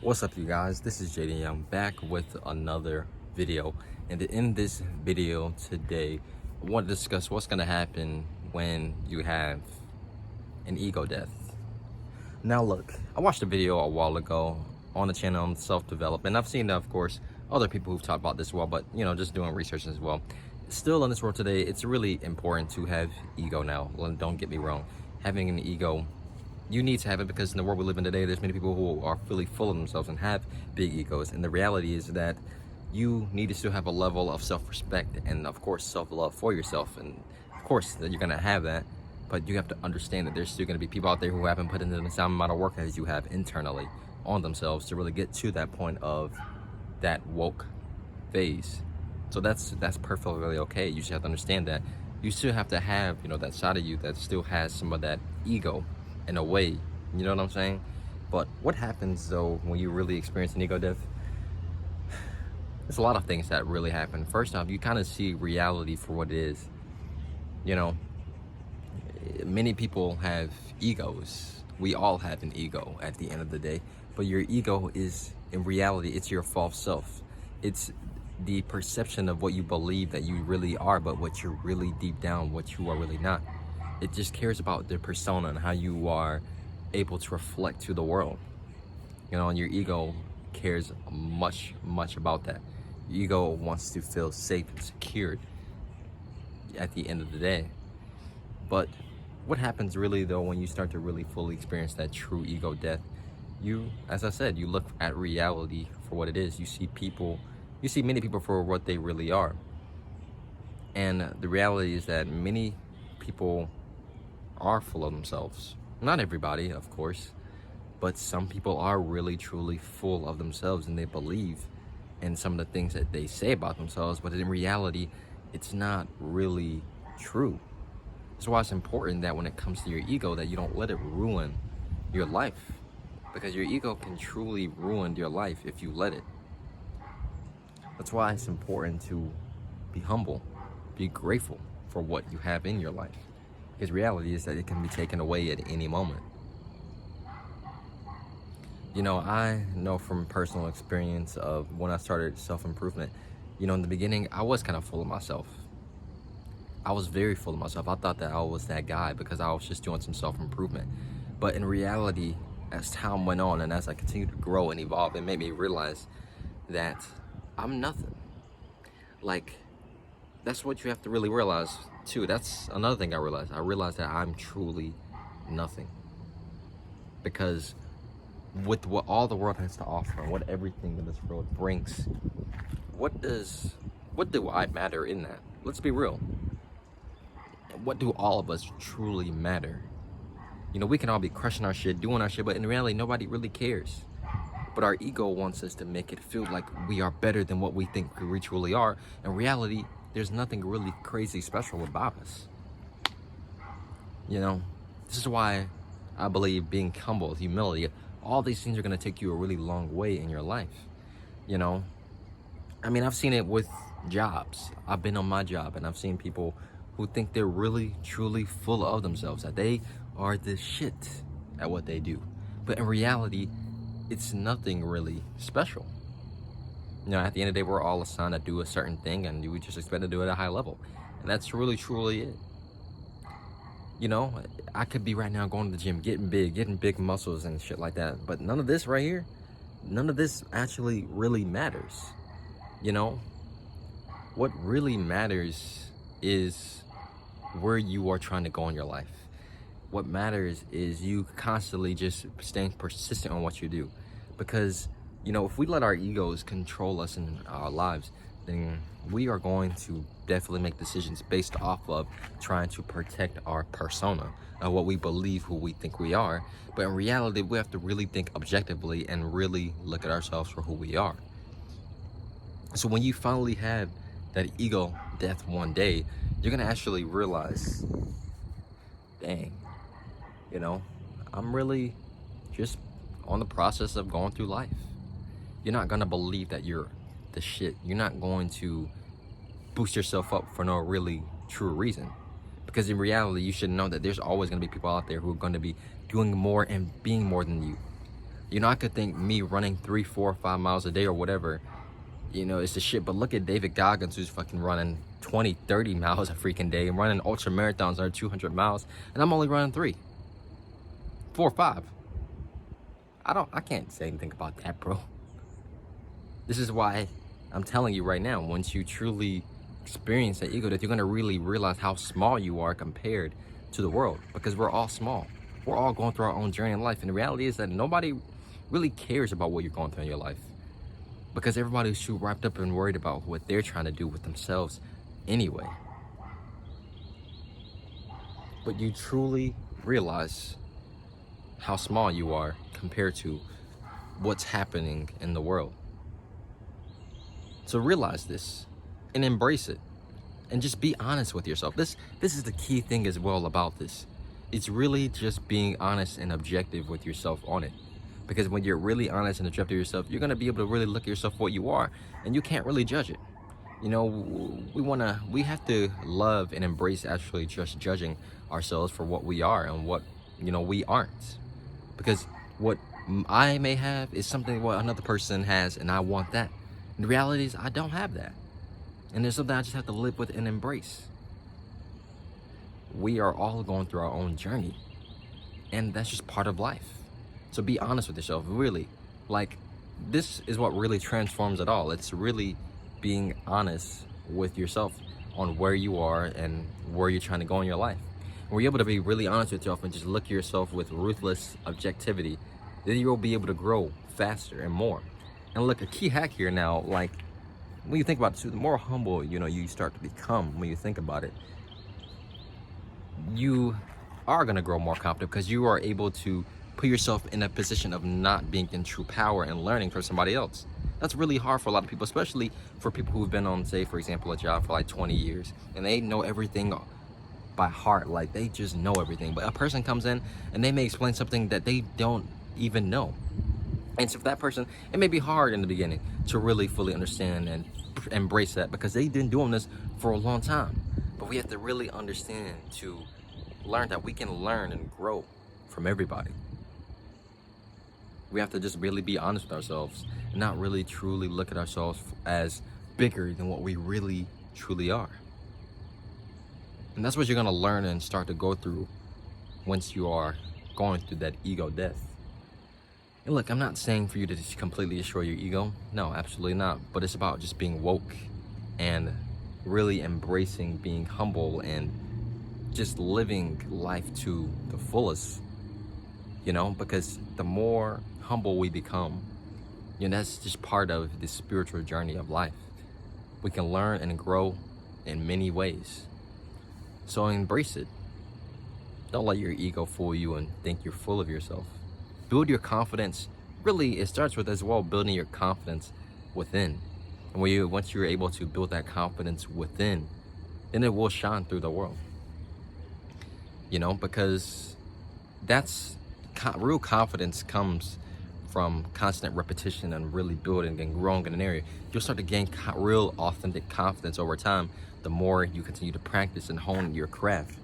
What's up, you guys? This is Jayden. I'm back with another video, and in this video today I want to discuss what's going to happen when you have an ego death. Now look, I watched a video a while ago on the channel on self-development. I've seen, of course, other people who've talked about this as well, but just doing research as well. Still, in this world today, it's really important to have ego now. Don't get me wrong, having an ego, you need to have it, because in the world we live in today, there's many people who are really full of themselves and have big egos. And the reality is that you need to still have a level of self-respect and, of course, self-love for yourself. And of course, that you're gonna have that, but you have to understand that there's still gonna be people out there who haven't put in the same amount of work as you have internally on themselves to really get to that point of that woke phase. So that's perfectly okay. You just have to understand that you still have to have, that side of you that still has some of that ego in a way, you know what I'm saying? But what happens though when you really experience an ego death? There's a lot of things that really happen. First off, you kind of see reality for what it is. Many people have egos. We all have an ego at the end of the day, but your ego is, in reality, it's your false self. It's the perception of what you believe that you really are, but what you're really deep down, what you are really not. It just cares about the persona and how you are able to reflect to the world. And your ego cares much about that. Your ego wants to feel safe and secured at the end of the day. But what happens really though when you start to really fully experience that true ego death? You, as I said, you look at reality for what it is. You see many people for what they really are. And the reality is that many people are full of themselves. Not everybody, of course, but some people are really truly full of themselves, and they believe in some of the things that they say about themselves, but in reality, it's not really true. That's why it's important that when it comes to your ego, that you don't let it ruin your life, because your ego can truly ruin your life if you let it. That's why it's important to be humble, be grateful for what you have in your life. Because reality is that it can be taken away at any moment. I know from personal experience of when I started self-improvement, in the beginning, I was kind of full of myself. I was very full of myself. I thought that I was that guy because I was just doing some self-improvement. But in reality, as time went on and as I continued to grow and evolve, it made me realize that I'm nothing. That's what you have to really realize too. That's another thing I realized. I realized that I'm truly nothing. Because with what all the world has to offer, what everything in this world brings, what do I matter in that? Let's be real. What do all of us truly matter? We can all be crushing our shit, doing our shit, but in reality, nobody really cares. But our ego wants us to make it feel like we are better than what we think we truly are. In reality, there's nothing really crazy special about us. This is why I believe being humble, humility, all these things are going to take you a really long way in your life. I've seen it with jobs. I've been on my job and I've seen people who think they're really, truly full of themselves, that they are the shit at what they do. But in reality, it's nothing really special. At the end of the day, we're all assigned to do a certain thing, and we just expect to do it at a high level. And that's really, truly it. I could be right now going to the gym, getting big muscles and shit like that. But none of this right here, none of this actually really matters. What really matters is where you are trying to go in your life. What matters is you constantly just staying persistent on what you do. Because if we let our egos control us in our lives, then we are going to definitely make decisions based off of trying to protect our persona, what we believe, who we think we are. But in reality, we have to really think objectively and really look at ourselves for who we are. So when you finally have that ego death one day, you're gonna actually realize, dang, I'm really just on the process of going through life. You're not gonna believe that you're the shit. You're not going to boost yourself up for no really true reason. Because in reality, you should know that there's always gonna be people out there who are gonna be doing more and being more than you. You know, I could think me running 3, 4, 5 miles a day or whatever, you know, it's the shit. But look at David Goggins, who's fucking running 20, 30 miles a freaking day and running ultra marathons that are 200 miles, and I'm only running 3, 4, 5. I can't say anything about that, bro. This is why I'm telling you right now, once you truly experience that ego death, you're gonna really realize how small you are compared to the world, because we're all small. We're all going through our own journey in life, and the reality is that nobody really cares about what you're going through in your life, because everybody's too wrapped up and worried about what they're trying to do with themselves anyway. But you truly realize how small you are compared to what's happening in the world. So realize this and embrace it, and just be honest with yourself. This is the key thing as well about this. It's really just being honest and objective with yourself on it. Because when you're really honest and objective with yourself, you're gonna be able to really look at yourself for what you are, and you can't really judge it. You know, we have to love and embrace actually just judging ourselves for what we are and what, you know, we aren't. Because what I may have is something what another person has, and I want that. And the reality is I don't have that. And there's something I just have to live with and embrace. We are all going through our own journey, and that's just part of life. So be honest with yourself, really. Like, this is what really transforms it all. It's really being honest with yourself on where you are and where you're trying to go in your life. When you're able to be really honest with yourself and just look at yourself with ruthless objectivity, then you'll be able to grow faster and more. And look, a key hack here now, like, when you think about it too, the more humble, you know, you start to become when you think about it, you are going to grow more confident, because you are able to put yourself in a position of not being in true power and learning from somebody else. That's really hard for a lot of people, especially for people who've been on, say, for example, a job for like 20 years, and they know everything by heart. Like, they just know everything. But a person comes in and they may explain something that they don't even know. And so for that person, it may be hard in the beginning to really fully understand and embrace that, because they've been doing this for a long time. But we have to really understand to learn that we can learn and grow from everybody. We have to just really be honest with ourselves and not really truly look at ourselves as bigger than what we really truly are. And that's what you're gonna learn and start to go through once you are going through that ego death. And look, I'm not saying for you to just completely destroy your ego. No, absolutely not. But it's about just being woke and really embracing being humble and just living life to the fullest, you know, because the more humble we become, you know, that's just part of the spiritual journey of life. We can learn and grow in many ways. So embrace it. Don't let your ego fool you and think you're full of yourself. Build your confidence. Really, it starts with as well building your confidence within. And once you're able to build that confidence within, then it will shine through the world. You know, because that's real confidence comes from constant repetition and really building and growing in an area. You'll start to gain real authentic confidence over time the more you continue to practice and hone your craft.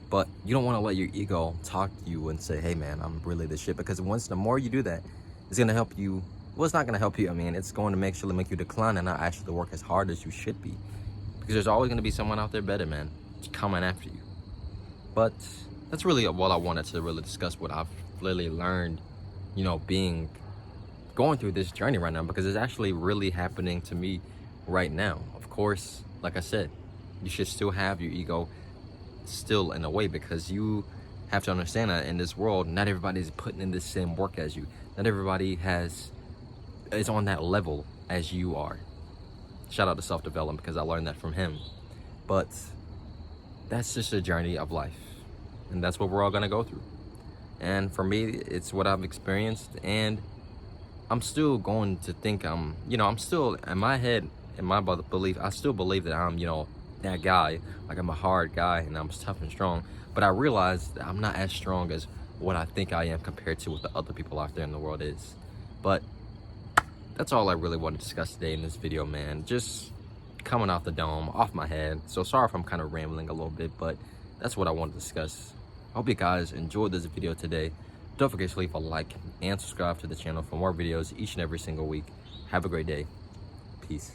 But you don't want to let your ego talk to you and say, hey man, I'm really this shit. Because the more you do that, it's going to help you. Well, it's not going to help you. I mean, it's going to make you decline and not actually work as hard as you should be. Because there's always going to be someone out there better, man, coming after you. But that's really what I wanted to really discuss, what I've really learned, you know, going through this journey right now, because it's actually really happening to me right now. Of course, like I said, you should still have your ego still in a way, because you have to understand that in this world, not everybody's putting in the same work as you. Not everybody is on that level as you are. Shout out to self-development, because I learned that from him. But that's just a journey of life, and that's what we're all gonna go through. And for me, it's what I've experienced, and I'm still going to think I'm still in my head, in my belief, I still believe that I'm, you know, that guy. Like, I'm a hard guy and I'm tough and strong, but I realize that I'm not as strong as what I think I am compared to what the other people out there in the world is. But that's all I really want to discuss today in this video, man. Just coming off the dome, off my head. So sorry if I'm kind of rambling a little bit, but that's what I want to discuss. I hope you guys enjoyed this video today. Don't forget to leave a like and subscribe to the channel for more videos each and every single week. Have a great day. Peace.